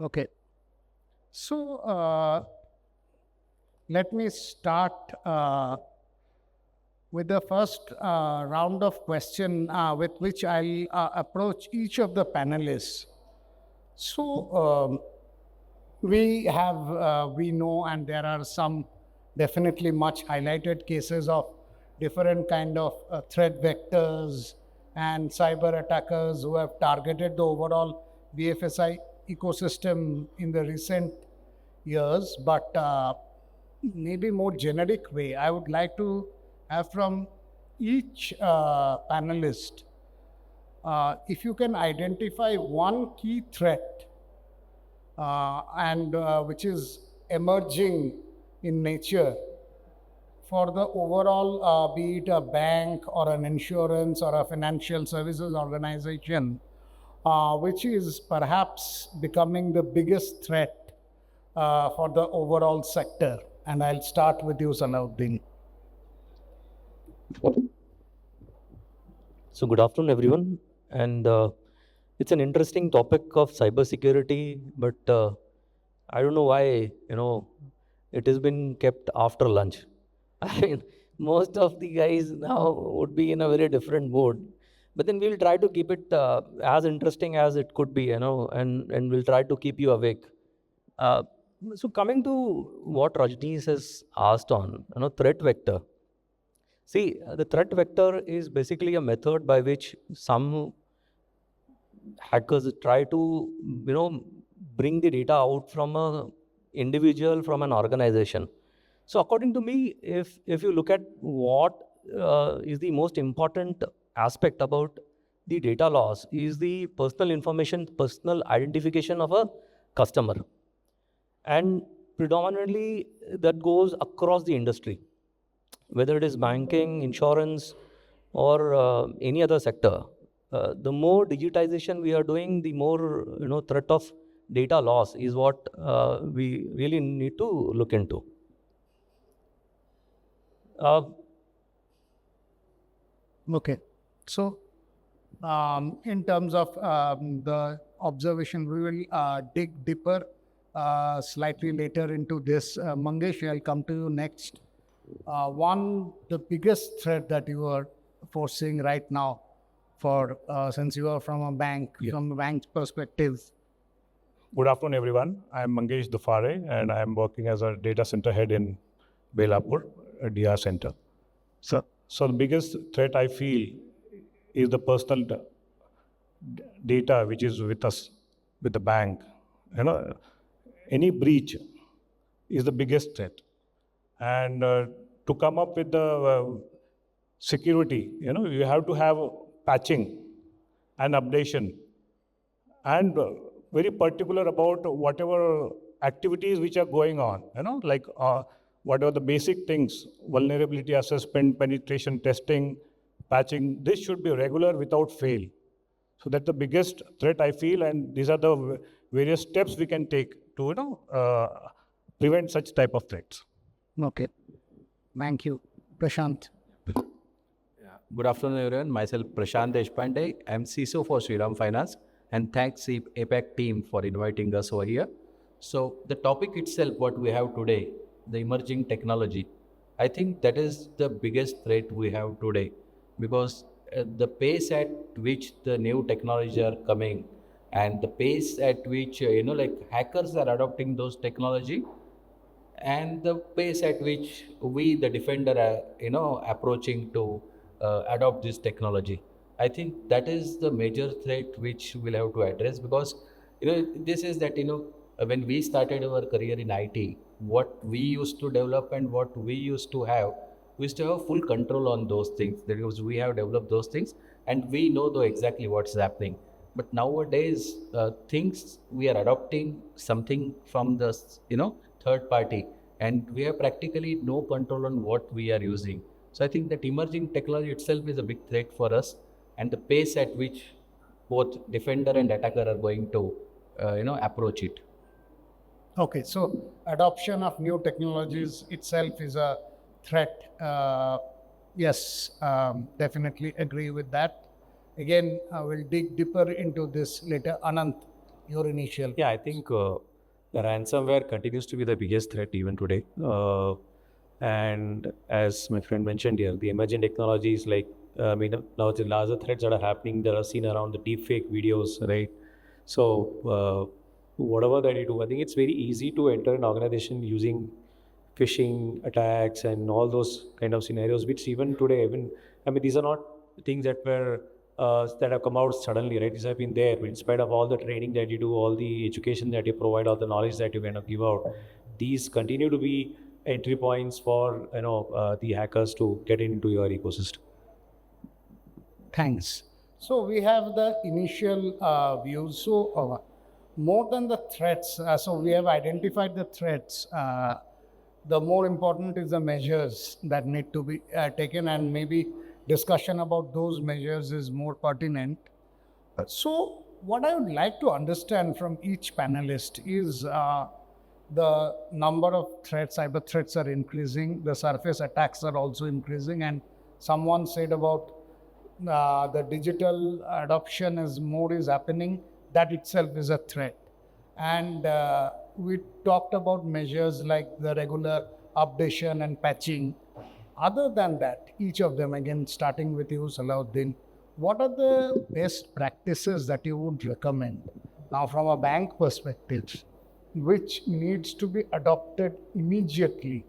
Okay. So let me start with the first round of question with which I'll approach each of the panelists. So we know, and there are some definitely much highlighted cases of different kind of threat vectors and cyber attackers who have targeted the overall BFSI ecosystem in the recent years. But maybe more generic way, I would like to have from each panelist, if you can identify one key threat and which is emerging in nature for the overall, be it a bank or an insurance or a financial services organization, which is perhaps becoming the biggest threat for the overall sector. And I'll start with you, Salahuddin. So good afternoon, everyone. And it's an interesting topic of cybersecurity, but I don't know why, it has been kept after lunch. I mean, most of the guys now would be in a very different mood. But then we'll try to keep it as interesting as it could be, and we'll try to keep you awake. So coming to what Rajneesh has asked on, threat vector. See, the threat vector is basically a method by which some hackers try to, bring the data out from an individual, from an organization. So according to me, if you look at what is the most important aspect about the data loss is the personal information, personal identification of a customer. And predominantly that goes across the industry, whether it is banking, insurance, or any other sector. The more digitization we are doing, the more threat of data loss is what we really need to look into. Okay. So in terms of the observation, we will dig deeper slightly later into this. Mangesh, I'll come to you next. The biggest threat that you are foreseeing right now, for since you are from a bank, from a bank's perspective. Good afternoon, everyone. I'm Mangesh Dufare, and I'm working as a data center head in Belapur, a DR center. So the biggest threat I feel is the personal data which is with us, with the bank. Any breach is the biggest threat. And to come up with the security, you have to have patching and updation, and very particular about whatever activities which are going on, like what are the basic things, vulnerability assessment, penetration testing, patching. This should be regular without fail. So that's the biggest threat I feel, and these are the various steps we can take to prevent such type of threats. Okay, thank you. Prashant. Good afternoon, everyone. Myself, Prashant Deshpande. I'm CISO for Shriram Finance, and thanks the APAC team for inviting us over here. So the topic itself, what we have today, the emerging technology, I think that is the biggest threat we have today, because the pace at which the new technologies are coming and the pace at which, hackers are adopting those technology, and the pace at which we, the defender, are, approaching to adopt this technology. I think that is the major threat which we'll have to address, because, this is that, when we started our career in IT, what we used to develop and what we used to have, we used to have full control on those things. That is, we have developed those things and we know though exactly what's happening. But nowadays, things we are adopting something from the, third party, and we have practically no control on what we are using. So I think that emerging technology itself is a big threat for us, and the pace at which both defender and attacker are going to, approach it. Okay, so adoption of new technologies itself is a threat. Yes, definitely agree with that. Again, I will dig deeper into this later. Ananth, Your initial. Yeah, I think the ransomware continues to be the biggest threat even today. And as my friend mentioned here, the emerging technologies like, now the larger threats that are happening that are seen around the deepfake videos, right? So, whatever that you do, I think it's very easy to enter an organization using phishing attacks and all those kind of scenarios, which even today, these are not things that were that have come out suddenly, right? These have been there. In spite of all the training that you do, all the education that you provide, all the knowledge that you kind of give out, these continue to be entry points for the hackers to get into your ecosystem. Thanks. So we have the initial views. So more than the threats, so we have identified the threats. The more important is the measures that need to be taken, and maybe discussion about those measures is more pertinent. So what I would like to understand from each panelist is the number of threats, cyber threats are increasing, the surface attacks are also increasing, and someone said about the digital adoption is happening, that itself is a threat. And we talked about measures like the regular updation and patching. Other than that, each of them, again starting with you, Salahuddin, what are the best practices that you would recommend now from a bank perspective, which needs to be adopted immediately?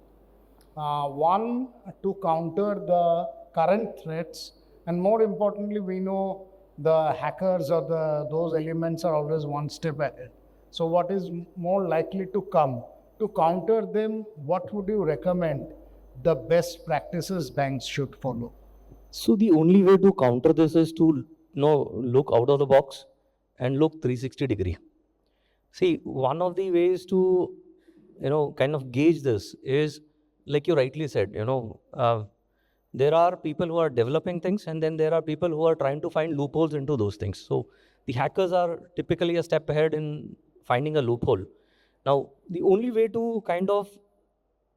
One, to counter the current threats, and more importantly, we know the hackers or those elements are always one step ahead. So what is more likely to come? To counter them, what would you recommend the best practices banks should follow? So the only way to counter this is to look out of the box and look 360 degree. See, one of the ways to kind of gauge this is, like you rightly said, there are people who are developing things, and then there are people who are trying to find loopholes into those things. So the hackers are typically a step ahead in finding a loophole. Now, the only way to kind of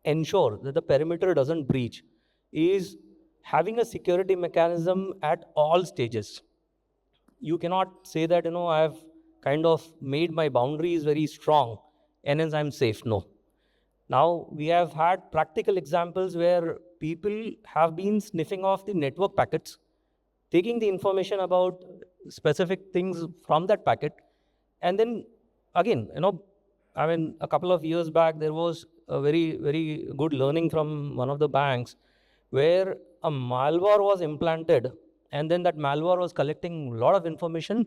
ensure that the perimeter doesn't breach is having a security mechanism at all stages. You cannot say that, I've kind of made my boundaries very strong and hence I'm safe. No. Now, we have had practical examples where people have been sniffing off the network packets, taking the information about specific things from that packet, and then again, a couple of years back, there was a very, very good learning from one of the banks where a malware was implanted, and then that malware was collecting a lot of information,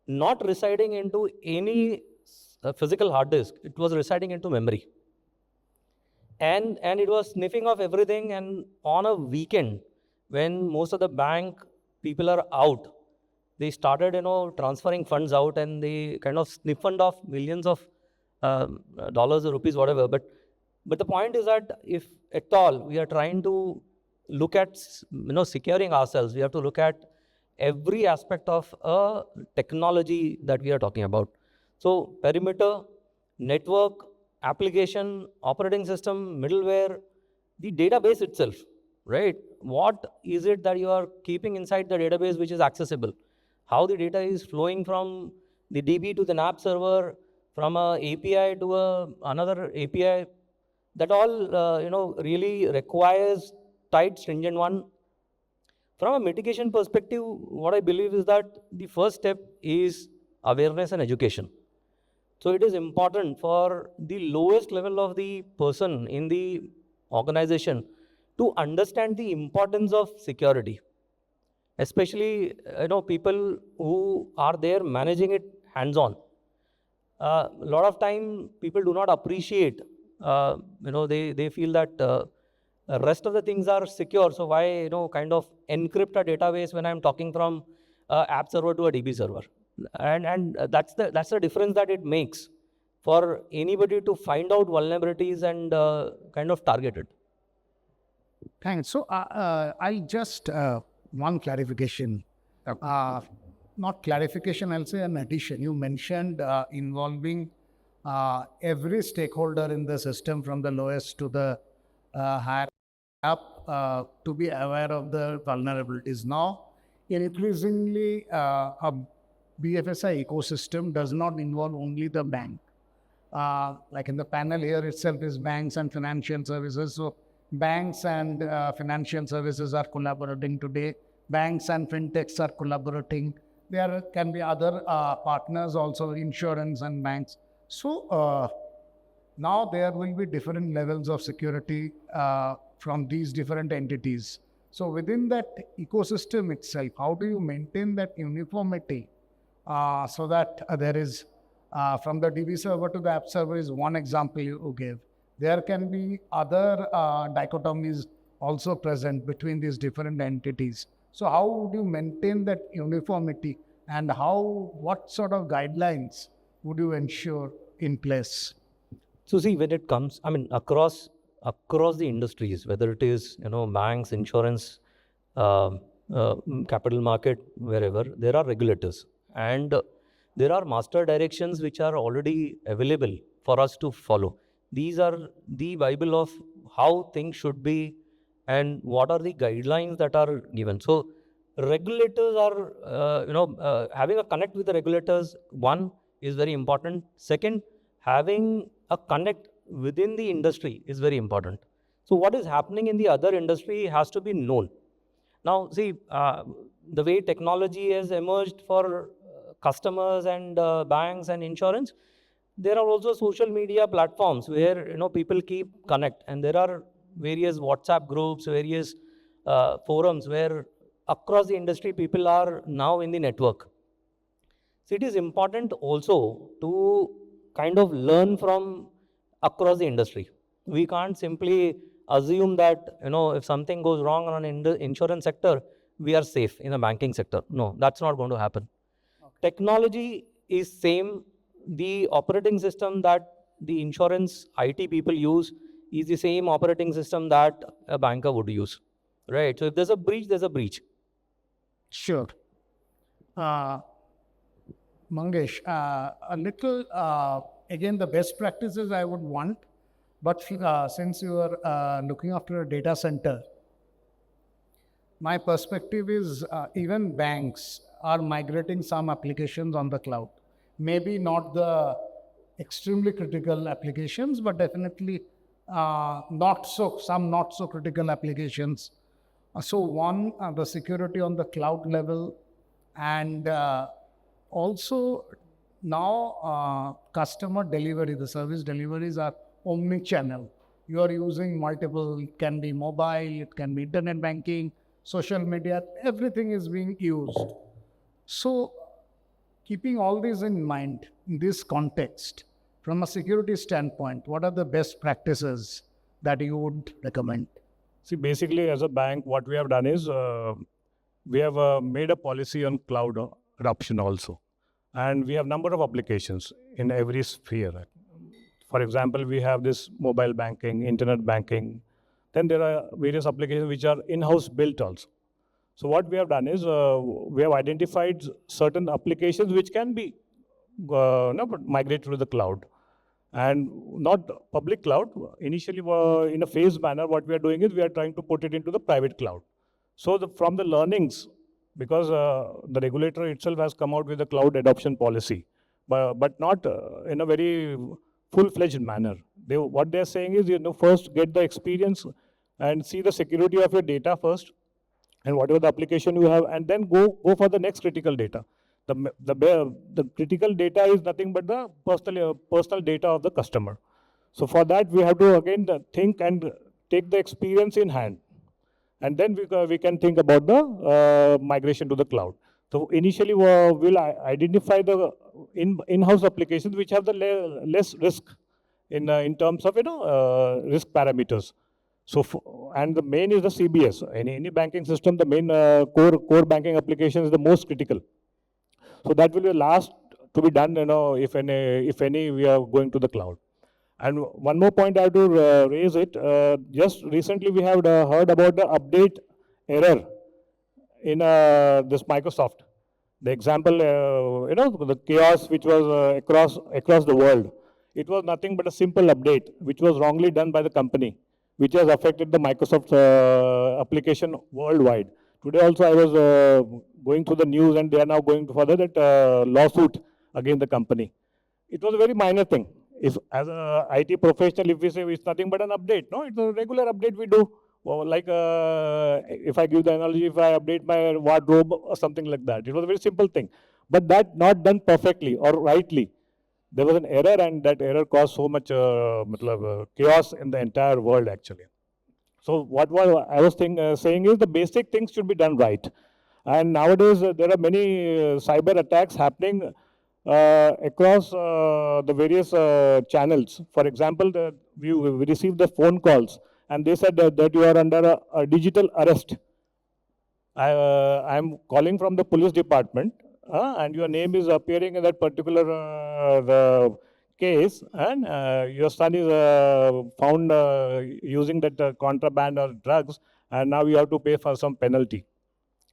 not residing into any physical hard disk. It was residing into memory. And it was sniffing off everything. And on a weekend, when most of the bank people are out, they started, transferring funds out, and they kind of sniffed off millions of dollars or rupees, whatever. But the point is that if at all we are trying to look at, securing ourselves, we have to look at every aspect of a technology that we are talking about. So perimeter, network, application, operating system, middleware, the database itself, right? What is it that you are keeping inside the database which is accessible? How the data is flowing from the DB to the NAP server, from a API to another API, that all really requires tight, stringent one. From a mitigation perspective, what I believe is that the first step is awareness and education. So it is important for the lowest level of the person in the organization to understand the importance of security, especially people who are there managing it hands-on. A lot of time people do not appreciate. They feel that the rest of the things are secure. So why kind of encrypt a database when I'm talking from app server to a DB server? And that's the difference that it makes for anybody to find out vulnerabilities and kind of target it. Thanks. So I just one clarification. Not clarification, I'll say an addition. You mentioned involving every stakeholder in the system, from the lowest to the higher up, to be aware of the vulnerabilities. Now, increasingly, BFSI ecosystem does not involve only the bank. Like in the panel here itself is banks and financial services. So banks and financial services are collaborating today. Banks and fintechs are collaborating. There can be other partners also, insurance and banks. So now there will be different levels of security from these different entities. So within that ecosystem itself, how do you maintain that uniformity so that there is from the DB server to the app server is one example you gave. There can be other dichotomies also present between these different entities. So how would you maintain that uniformity, and what sort of guidelines would you ensure in place? So see, when it comes, I mean, across the industries, whether it is, banks, insurance, capital market, wherever, there are regulators. And there are master directions which are already available for us to follow. These are the Bible of how things should be and what are the guidelines that are given. So regulators are, having a connect with the regulators, one, is very important. Second, having a connect within the industry is very important. So what is happening in the other industry has to be known. Now, see, the way technology has emerged for customers and banks and insurance, there are also social media platforms where people keep connect, and there are various WhatsApp groups, various forums where across the industry people are now in the network. So it is important also to kind of learn from across the industry. We can't simply assume that if something goes wrong on an insurance sector, we are safe in the banking sector. No, that's not going to happen. Technology is same. The operating system that the insurance IT people use is the same operating system that a banker would use, right? So if there's a breach, there's a breach. Sure. Mangesh, a little, again, the best practices I would want, but since you are looking after a data center, my perspective is even banks are migrating some applications on the cloud. Maybe not the extremely critical applications, but definitely some not so critical applications. So one, the security on the cloud level, and also now customer delivery, the service deliveries are omni-channel. You are using multiple, it can be mobile, it can be internet banking, social media, everything is being used. So keeping all this in mind, in this context, from a security standpoint, what are the best practices that you would recommend? See, basically, as a bank, what we have done is we have made a policy on cloud adoption also. And we have number of applications in every sphere. For example, we have this mobile banking, internet banking. Then there are various applications which are in-house built also. So what we have done is we have identified certain applications which can be migrated to the cloud. And not public cloud. Initially, in a phased manner, what we are doing is we are trying to put it into the private cloud. So from the learnings, because the regulator itself has come out with a cloud adoption policy, but not in a very full-fledged manner. What they're saying is, first get the experience and see the security of your data first, and whatever the application you have, and then go for the next critical data. The critical data is nothing but the personal data of the customer. So for that, we have to again think and take the experience in hand. And then we can think about the migration to the cloud. So initially, we'll identify the in-house applications which have the less risk in terms of risk parameters. So and the main is the CBS. In any banking system, the main core banking application is the most critical. So that will be the last to be done. If any, we are going to the cloud. And one more point I have to raise it. Just recently, we have heard about the update error in this Microsoft. The example, the chaos which was across the world. It was nothing but a simple update which was wrongly done by the company, which has affected the Microsoft application worldwide. Today also I was going through the news, and they are now going further that lawsuit against the company. It was a very minor thing. If as a IT professional, if we say it's nothing but an update, no, it's a regular update we do. Well, like if I give the analogy, if I update my wardrobe or something like that, it was a very simple thing. But that not done perfectly or rightly. There was an error, and that error caused so much chaos in the entire world actually. So what I was saying is the basic things should be done right. And nowadays there are many cyber attacks happening across the various channels. For example, we received the phone calls, and they said that you are under a digital arrest. I'm calling from the police department, and your name is appearing in that particular the case, and your son is found using that contraband or drugs, and now you have to pay for some penalty.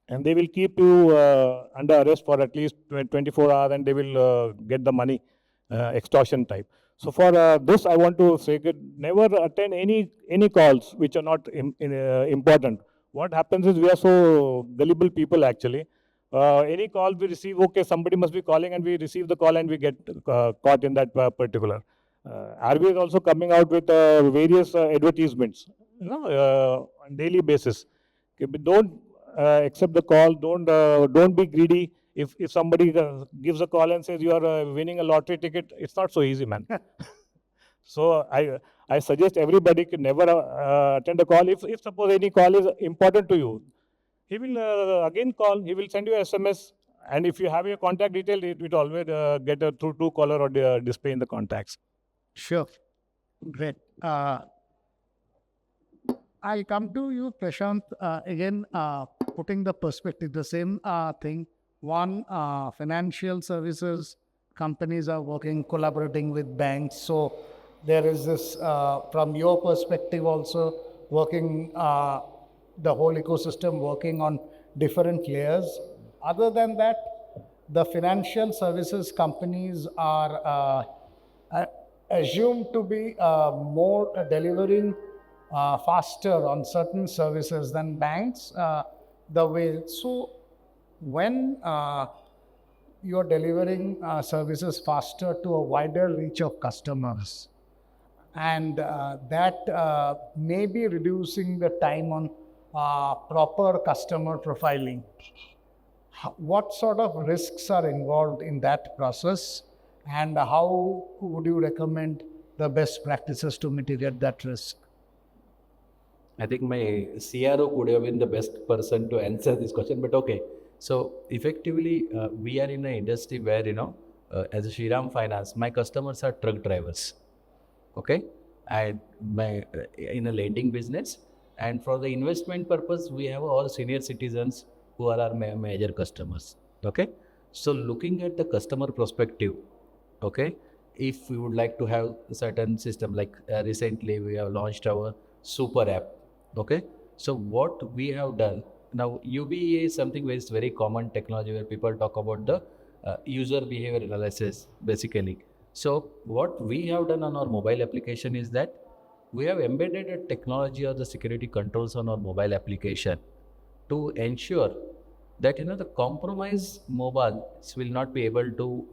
And they will keep you under arrest for at least 24 hours, and they will get the money, extortion type. So for this, I want to say that never attend any calls which are not important. What happens is we are so gullible people actually. Any call we receive, okay, somebody must be calling, and we receive the call and we get caught in that particular. RBI is also coming out with various advertisements, on daily basis. Okay, but don't accept the call. Don't be greedy. If somebody gives a call and says you are winning a lottery ticket, it's not so easy, man. So I suggest everybody can never attend a call. If suppose any call is important to you, he will again call. He will send you a SMS, and if you have your contact detail, it will always get through Truecaller or display in the contacts. Sure. Great. I'll come to you, Prashant, again, putting the perspective, the same thing. One, financial services companies are working, collaborating with banks. So there is this, from your perspective also, working, the whole ecosystem working on different layers. Other than that, the financial services companies are assumed to be more delivering faster on certain services than banks. The way so when you're delivering services faster to a wider reach of customers, and that may be reducing the time on proper customer profiling. What sort of risks are involved in that process, and how would you recommend the best practices to mitigate that risk? I think my CRO could have been the best person to answer this question, but okay. So effectively, we are in an industry where, as a Shriram Finance, my customers are truck drivers. Okay, and in a lending business, and for the investment purpose, we have all senior citizens who are our major customers. Okay, so looking at the customer perspective, okay, if we would like to have a certain system, like recently we have launched our super app. Okay, so what we have done now, UBE is something which is very common technology where people talk about the user behavior analysis basically. So what we have done on our mobile application is that we have embedded a technology or the security controls on our mobile application to ensure that the compromised mobiles will not be able to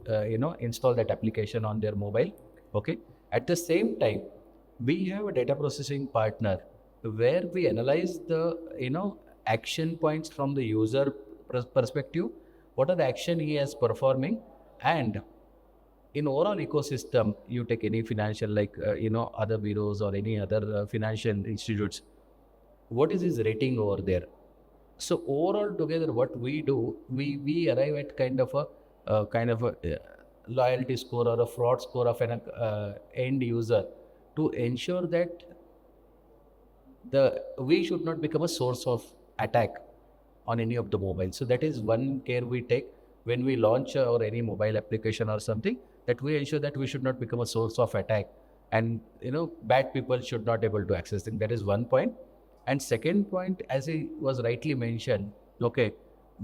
install that application on their mobile. Okay, at the same time, we have a data processing partner where we analyze the action points from the user perspective, what are the action he is performing, and in overall ecosystem, you take any financial like other bureaus or any other financial institutes, what is his rating over there? So overall together, what we do, we arrive at kind of a loyalty score or a fraud score of an end user to ensure that we should not become a source of attack on any of the mobiles. So that is one care we take when we launch or any mobile application or something, that we ensure that we should not become a source of attack, and bad people should not able to access things. That is one point. And second point, as it was rightly mentioned, okay,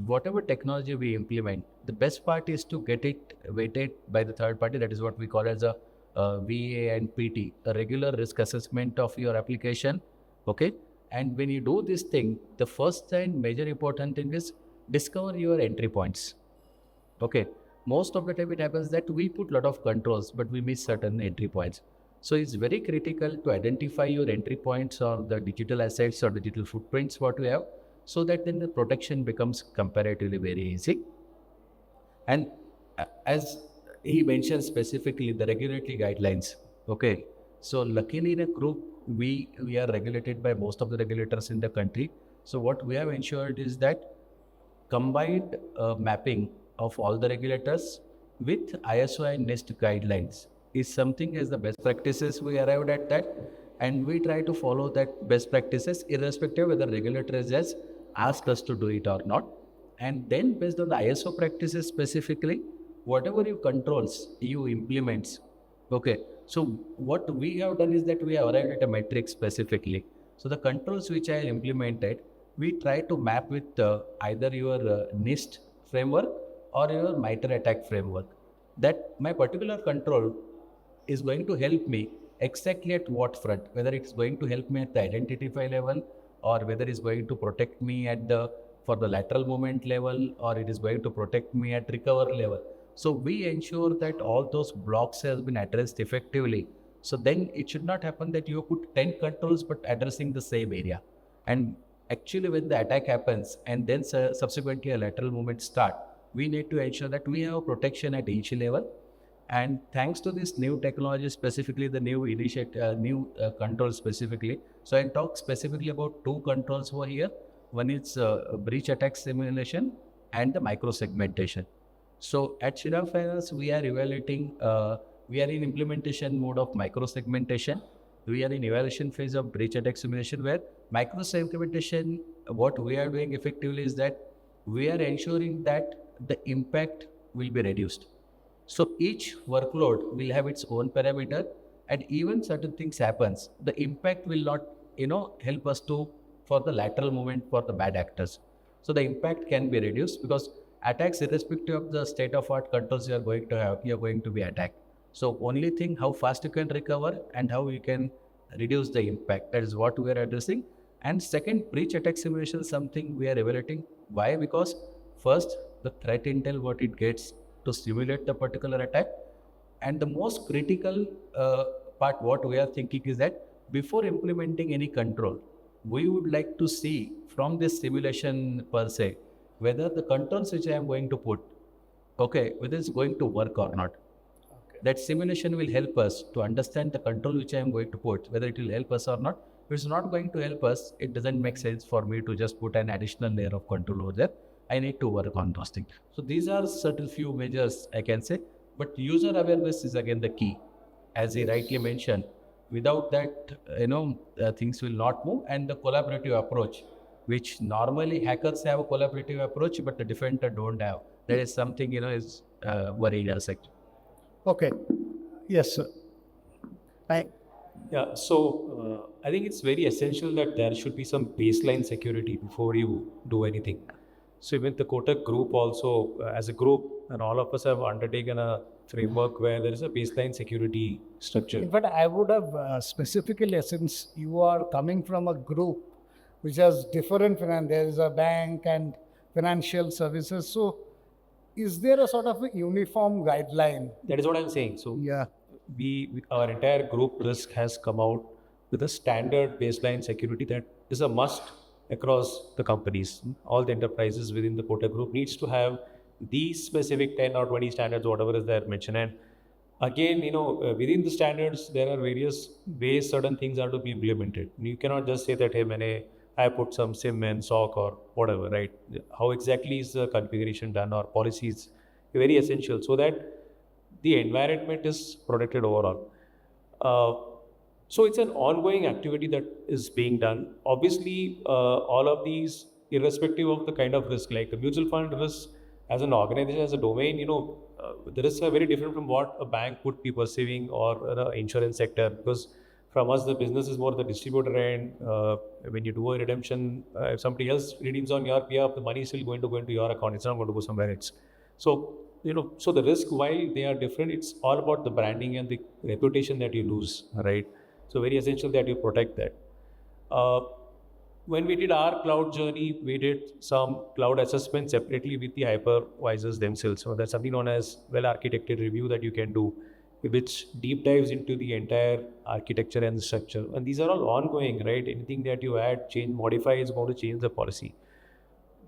whatever technology we implement, the best part is to get it weighted by the third party. That is what we call as a VA and PT, a regular risk assessment of your application. Okay, And when you do this thing, the first and major important thing is discover your entry points. Okay, most of the time it happens that we put lot of controls, but we miss certain entry points. So it's very critical to identify your entry points or the digital assets or digital footprints what we have, so that then the protection becomes comparatively very easy. And as he mentioned specifically the regulatory guidelines. Okay, so luckily in a group we are regulated by most of the regulators in the country. So what we have ensured is that combined mapping of all the regulators with ISO and NIST guidelines is something as the best practices. We arrived at that, and we try to follow that best practices irrespective whether regulator has asked us to do it or not. And then based on the ISO practices specifically, whatever you controls, you implements. Okay, so what we have done is that we have arrived at a metric specifically. So the controls which I implemented, we try to map with either your NIST framework or your MITRE ATT&CK framework. That my particular control is going to help me exactly at what front, whether it's going to help me at the identify level, or whether it's going to protect me at the for the lateral movement level, or it is going to protect me at recover level. So we ensure that all those blocks has been addressed effectively. So then it should not happen that you put 10 controls but addressing the same area. And actually when the attack happens and then subsequently a lateral movement start, we need to ensure that we have protection at each level. And thanks to this new technology, specifically the new control specifically. So I talk specifically about two controls over here. One is breach attack simulation and the micro segmentation. So at Shriram Finance, we are evaluating, we are in implementation mode of micro segmentation. We are in evaluation phase of breach attack simulation, where micro segmentation, what we are doing effectively is that we are ensuring that the impact will be reduced. So each workload will have its own parameter, and even certain things happens, the impact will not, help us for the lateral movement for the bad actors. So the impact can be reduced because attacks, irrespective of the state of art controls you are going to have, you are going to be attacked. So only thing, how fast you can recover and how you can reduce the impact. That is what we are addressing. And second, breach attack simulation is something we are evaluating. Why? Because first, the threat intel, what it gets to simulate the particular attack. And the most critical part, what we are thinking is that before implementing any control, we would like to see from this simulation per se, whether the controls which I am going to put, okay, whether it's going to work or not. Okay. That simulation will help us to understand the control which I am going to put, whether it will help us or not. If it's not going to help us, it doesn't make sense for me to just put an additional layer of control over there. I need to work on those things. So these are certain few measures I can say, but user awareness is again the key. As he rightly mentioned, without that, things will not move. And the collaborative approach, which normally hackers have a collaborative approach, but the defender don't have. That is something, is worried us actually. Okay. Yes, sir. Yeah, so I think it's very essential that there should be some baseline security before you do anything. So even the Kotak group also, as a group, and all of us have undertaken a framework where there is a baseline security structure. In fact, I would have specifically, since you are coming from a group which has different finance, there is a bank and financial services. So is there a sort of a uniform guideline? That is what I'm saying. So yeah, our entire group risk has come out with a standard baseline security that is a must across the companies. All the enterprises within the Kotak group needs to have these specific 10 or 20 standards, whatever is there mentioned. And again, within the standards, there are various ways certain things are to be implemented. You cannot just say that, hey, I put some SIM and SOC or whatever, right? How exactly is the configuration done, or policies? Very essential so that the environment is protected overall. So it's an ongoing activity that is being done. Obviously, all of these, irrespective of the kind of risk, like the mutual fund risk as an organization, as a domain, the risks are very different from what a bank would be perceiving, or the insurance sector, because from us, the business is more the distributor end. When you do a redemption, if somebody else redeems on your behalf, the money is still going to go into your account. It's not going to go somewhere else. So, so the risk, why they are different, it's all about the branding and the reputation that you lose, right? So very essential that you protect that. when we did our cloud journey, we did some cloud assessment separately with the hypervisors themselves. So that's something known as well-architected review that you can do, which deep dives into the entire architecture and structure. And these are all ongoing, right? Anything that you add, change, modify is going to change the policy.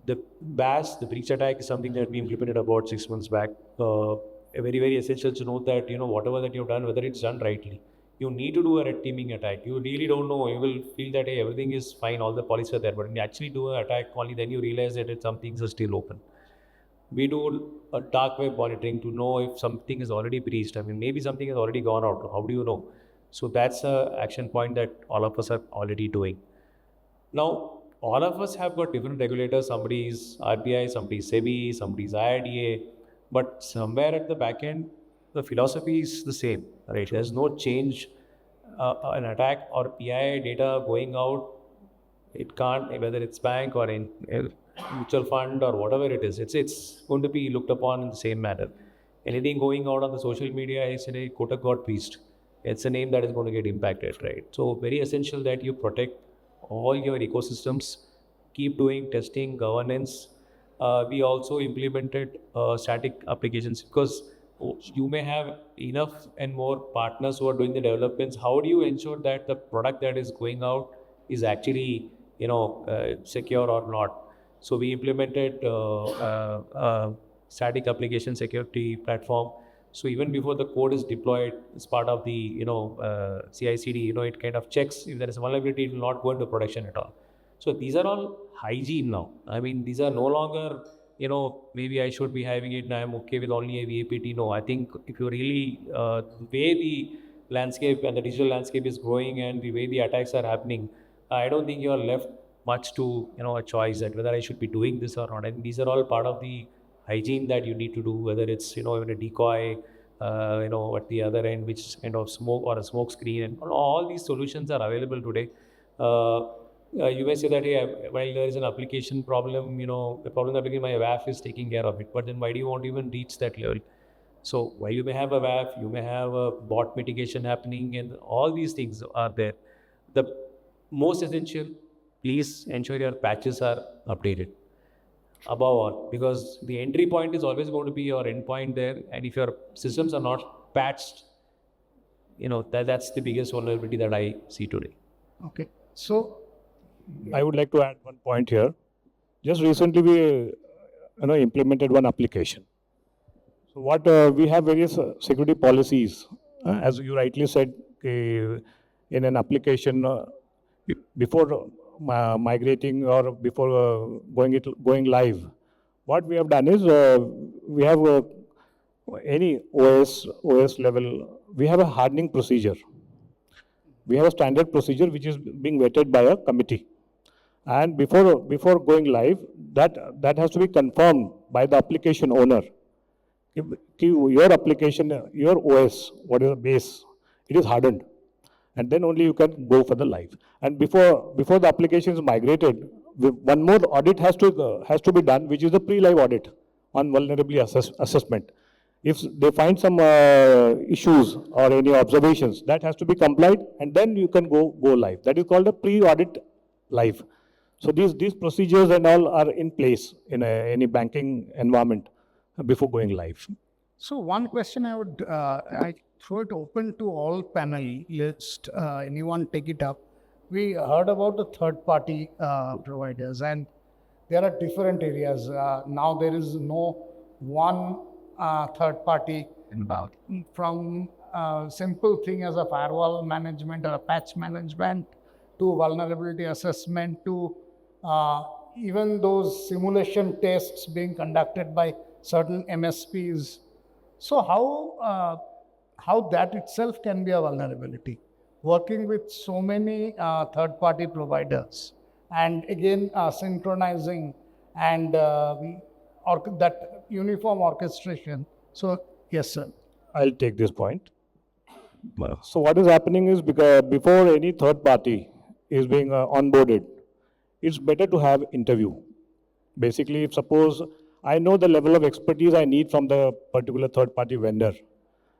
The BAS, the breach attack, is something that we implemented about 6 months back. Very, very essential to note that, whatever that you've done, whether it's done rightly, you need to do a red teaming attack. You really don't know. You will feel that, hey, everything is fine, all the policies are there. But when you actually do an attack, only then you realize that some things are still open. We do a dark web monitoring to know if something is already breached. I mean, maybe something has already gone out. How do you know? So that's an action point that all of us are already doing. Now, all of us have got different regulators. Somebody is RBI, somebody is SEBI, somebody is IRDA. But somewhere at the back end, the philosophy is the same, right? There's no change. An attack or PII data going out, it can't, whether it's bank or in mutual fund or whatever it is, it's going to be looked upon in the same manner. Anything going out on the social media, I said, hey, Kotak got breached. It's a name that is going to get impacted, right? So very essential that you protect all your ecosystems, keep doing testing, governance. We also implemented static applications because you may have enough and more partners who are doing the developments. How do you ensure that the product that is going out is actually, secure or not? So we implemented static application security platform. So even before the code is deployed as part of the, CI/CD, it kind of checks if there is a vulnerability, it will not go into production at all. So these are all hygiene now. I mean, these are no longer, maybe I should be having it and I'm okay with only a VAPT. No, I think if you really, the way the landscape and the digital landscape is growing and the way the attacks are happening, I don't think you are left much to, a choice that whether I should be doing this or not. And these are all part of the hygiene that you need to do, whether it's, even a decoy, at the other end, which kind of smoke or a smoke screen, and all these solutions are available today. You may say that, hey, while there is an application problem, the problem that my WAF is taking care of it, but then why do you want to even reach that level? So while you may have a WAF, you may have a bot mitigation happening, and all these things are there. The most essential, please ensure your patches are updated above all, because the entry point is always going to be your endpoint there, and if your systems are not patched, that's the biggest vulnerability that I see today. Okay. So I would like to add one point here. Just recently we implemented one application. So what we have various security policies. As you rightly said, in an application before migrating or before going live, what we have done is we have any OS level, we have a hardening procedure. We have a standard procedure which is being vetted by a committee. And before going live, that has to be confirmed by the application owner. If your application, your OS, what is the base, it is hardened. And then only you can go for the live. And before the application is migrated, one more audit has to be done, which is the pre-live audit on vulnerability assessment. If they find some issues or any observations, that has to be complied, and then you can go live. That is called a pre-audit live. So these procedures and all are in place in any banking environment before going live. So one question I would I throw it open to all panelists. Anyone take it up? We heard about the third-party providers, and there are different areas. Now there is no one third-party involved. From simple thing as a firewall management or a patch management to vulnerability assessment to even those simulation tests being conducted by certain MSPs. So how that itself can be a vulnerability? Working with so many third-party providers, and again synchronizing and that uniform orchestration. So yes, sir. I'll take this point. So what is happening is, because before any third party is being onboarded, it's better to have interview. Basically, if suppose I know the level of expertise I need from the particular third party vendor,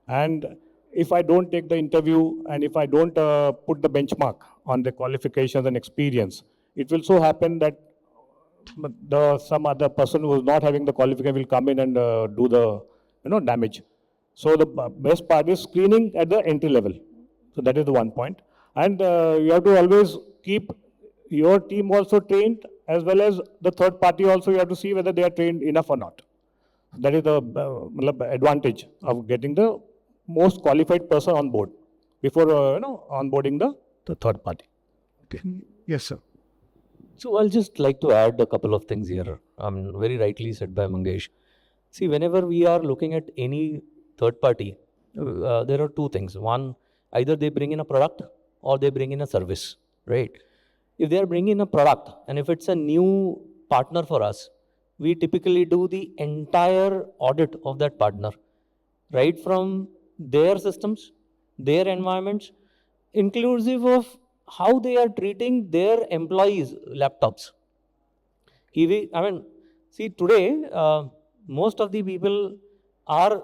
and if I don't take the interview and if I don't put the benchmark on the qualifications and experience, it will so happen that some other person who is not having the qualification will come in and do the damage. So the best part is screening at the entry level. So that is the one point. And you have to always keep your team also trained, as well as the third party also. You have to see whether they are trained enough or not. That is the advantage of getting the most qualified person on board before onboarding the third party. Okay. Yes, sir. So I'll just like to add a couple of things here. Very rightly said by Mangesh. See, whenever we are looking at any third party, there are two things. One, either they bring in a product or they bring in a service, right? If they are bringing in a product and if it's a new partner for us, we typically do the entire audit of that partner, right from their systems, their environments, inclusive of how they are treating their employees' laptops. See, today, most of the people are,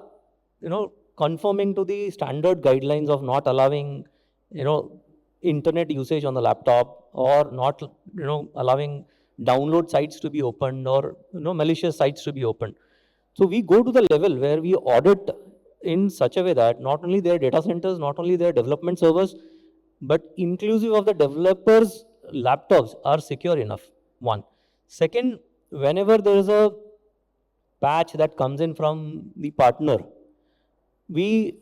conforming to the standard guidelines of not allowing, internet usage on the laptop, or not, allowing download sites to be opened, or, malicious sites to be opened. So we go to the level where we audit in such a way that not only their data centers, not only their development servers, but inclusive of the developers' laptops are secure enough. One. Second, whenever there is a patch that comes in from the partner, we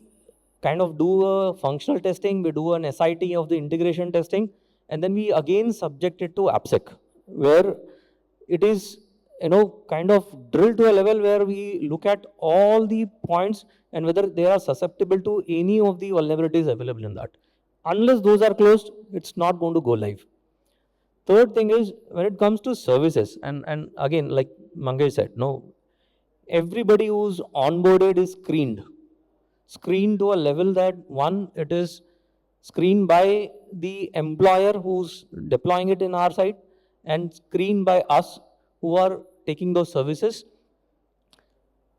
kind of do a functional testing, we do an SIT of the integration testing, and then we again subject it to AppSec, where it is kind of drilled to a level where we look at all the points and whether they are susceptible to any of the vulnerabilities available in that. Unless those are closed, it's not going to go live. Third thing is, when it comes to services, and again, like Mangesh said, everybody who's onboarded is screened to a level that, one, it is screened by the employer who's deploying it in our site, and screened by us who are taking those services.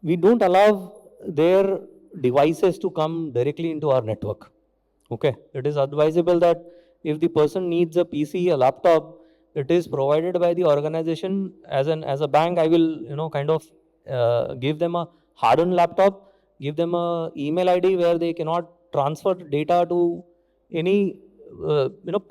We don't allow their devices to come directly into our network. Okay, it is advisable that if the person needs a PC, a laptop, it is provided by the organization. As a bank, I will kind of give them a hardened laptop, give them a email ID where they cannot transfer data to any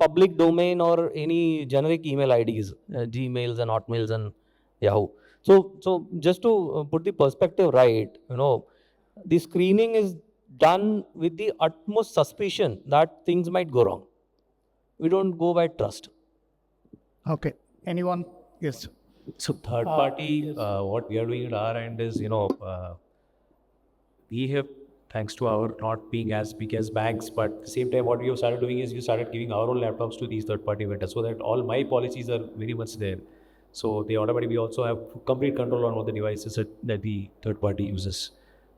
public domain or any generic email IDs, Gmails and Hotmails and Yahoo. So just to put the perspective right, the screening is done with the utmost suspicion that things might go wrong. We don't go by trust. Okay. Anyone? Yes. So third party, what we are doing at our end is, we have, thanks to our not being as big as banks, but at the same time, what we have started doing is we started giving our own laptops to these third party vendors, so that all my policies are very much there. So they automatically, we also have complete control on all the devices that the third party uses.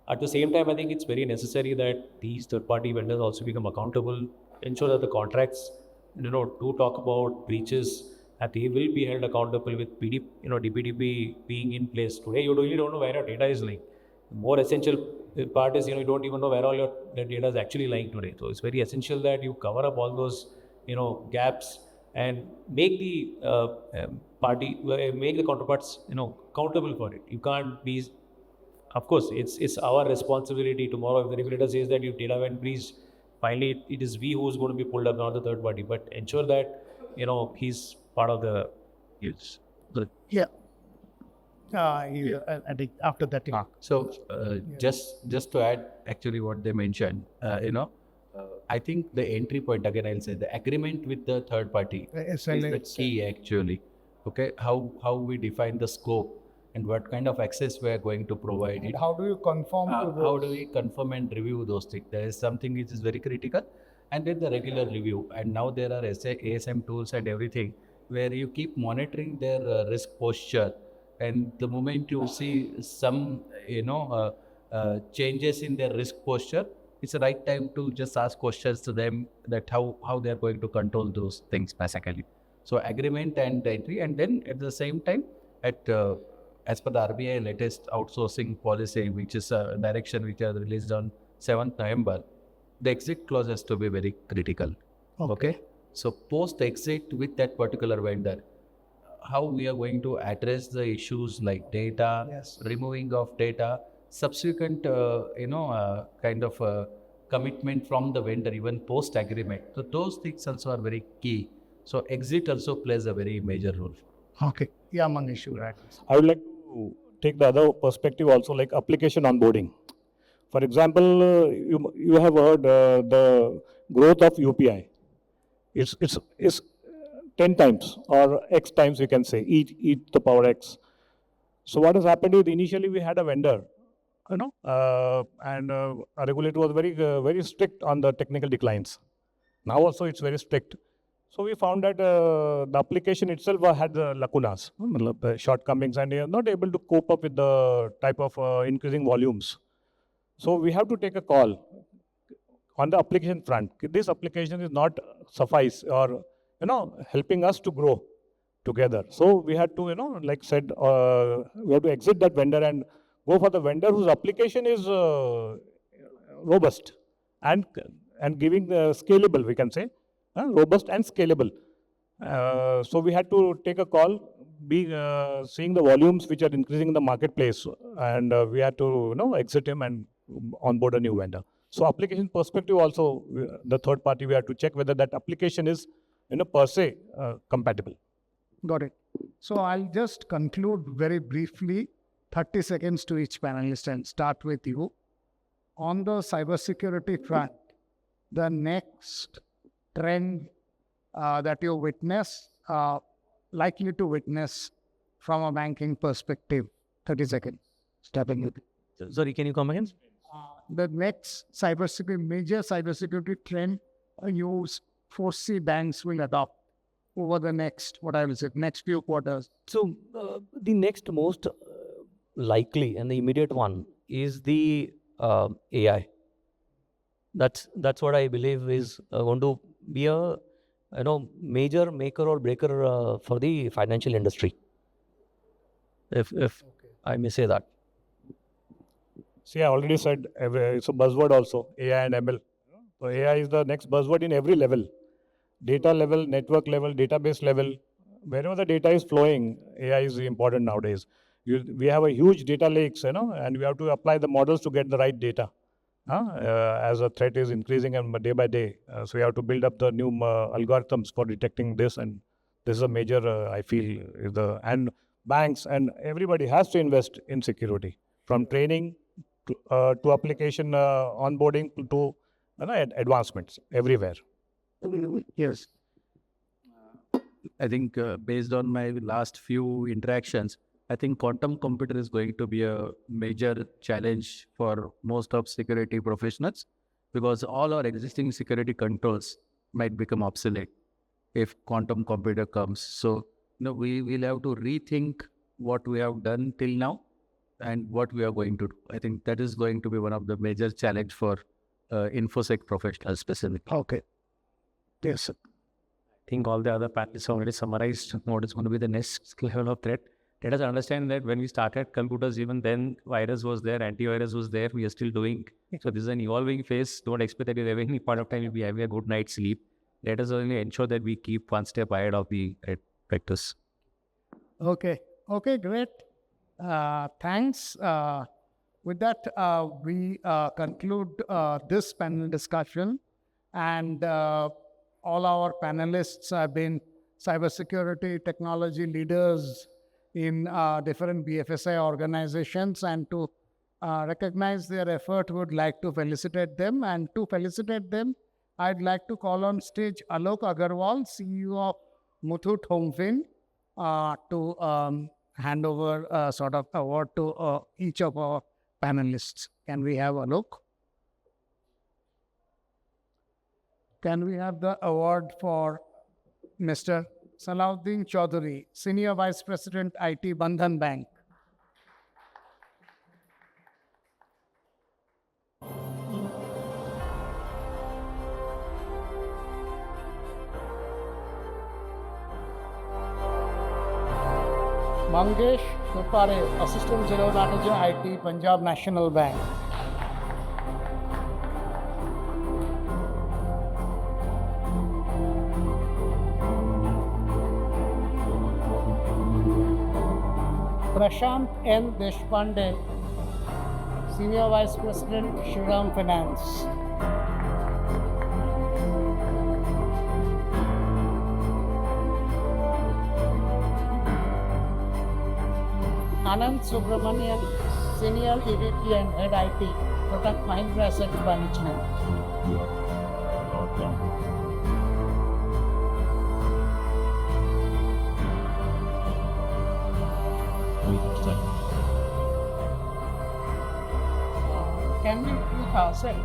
At the same time, I think it's very necessary that these third party vendors also become accountable, ensure that the contracts, do talk about breaches, that they will be held accountable with DPDP being in place. Today, you really don't know where your data is lying. The more essential part is, you don't even know where all your data is actually lying today. So it's very essential that you cover up all those, gaps and make the make the counterparts, accountable for it. You can't be, of course, it's our responsibility. Tomorrow, if the regulator says that your data went breached, finally it is we who's going to be pulled up, not the third party. But ensure that, he's part of the use. Yeah. I think after that. So just to add actually what they mentioned, I think the entry point, again I'll say, the agreement with the third party is the key actually. Okay, how we define the scope and what kind of access we are going to provide it. How do you confirm to those? How do we confirm and review those things? There is something which is very critical, and then the regular review. And now there are ASM tools and everything where you keep monitoring their risk posture. And the moment you see some, changes in their risk posture, it's the right time to just ask questions to them that how they're going to control those things basically. So agreement and entry, and then at the same time, as per the RBI latest outsourcing policy, which is a direction which was released on 7th November, the exit clause has to be very critical. Okay. So post exit with that particular vendor, how we are going to address the issues like data, Yes. removing of data, subsequent, kind of commitment from the vendor, even post agreement. So those things also are very key. So exit also plays a very major role. Okay. Yeah, Mangesh, you're right. I would like to take the other perspective also, like application onboarding. For example, you have heard the growth of UPI. It's 10 times or X times, we can say, e to the power X. So what has happened is initially we had a vendor, and our regulator was very strict on the technical declines. Now also it's very strict. So we found that the application itself had lacunas, shortcomings, and they are not able to cope up with the type of increasing volumes. So we have to take a call on the application front. This application is not suffice or helping us to grow together. So we had to like said, we have to exit that vendor and go for the vendor whose application is robust and giving the scalable, we can say, robust and scalable. So we had to take a call, seeing the volumes which are increasing in the marketplace, and we had to exit him and onboard a new vendor. So application perspective also, the third party, we have to check whether that application is per se compatible. Got it. So I'll just conclude very briefly, 30 seconds to each panelist, and start with you. On the cybersecurity front, the next trend that you witness, likely to witness from a banking perspective, 30 seconds, stepping with you. Sorry, can you come again? The next major cybersecurity trend you foresee banks will adopt over the next few quarters? So the next most likely and the immediate one is the AI. That's what I believe is going to be a major maker or breaker for the financial industry. If I may say that. See, I already said it's a buzzword also, AI and ML. So AI is the next buzzword in every level. Data level, network level, database level. Wherever the data is flowing, AI is important nowadays. We have a huge data lakes, and we have to apply the models to get the right data. As a threat is increasing and day by day. So we have to build up the new algorithms for detecting this, and this is a major, I feel, and banks and everybody has to invest in security, from training to application onboarding to advancements everywhere. Yes. I think based on my last few interactions, I think quantum computer is going to be a major challenge for most of security professionals, because all our existing security controls might become obsolete if quantum computer comes. So, we will have to rethink what we have done till now and what we are going to do. I think that is going to be one of the major challenge for InfoSec professionals specifically. Okay. Yes, sir. I think all the other panelists already summarized what is going to be the next level of threat. Let us understand that when we started computers, even then virus was there, antivirus was there, we are still doing. So this is an evolving phase. Don't expect that at any point of time you'll be having a good night's sleep. Let us only ensure that we keep one step ahead of the threat vectors. Okay, great. Thanks. With that, we conclude this panel discussion, and all our panelists have been cybersecurity technology leaders in different BFSI organizations, and to recognize their effort, would like to felicitate them. And to felicitate them, I'd like to call on stage Alok Agarwal, CEO of Muthoot Homefin, to hand over a sort of award to each of our panelists. Can we have Alok? Can we have the award for Mr. Salahuddin Chaudhary, Senior Vice President, IT, Bandhan Bank? Mangesh, Dufare, Assistant General Manager, IT, Punjab National Bank. Prashant N. Deshpande, Senior Vice President, Shriram Finance. Ananth Subramanian, Senior EVP and Head IT, Kotak Mahindra Asset Management. Can we put ourselves?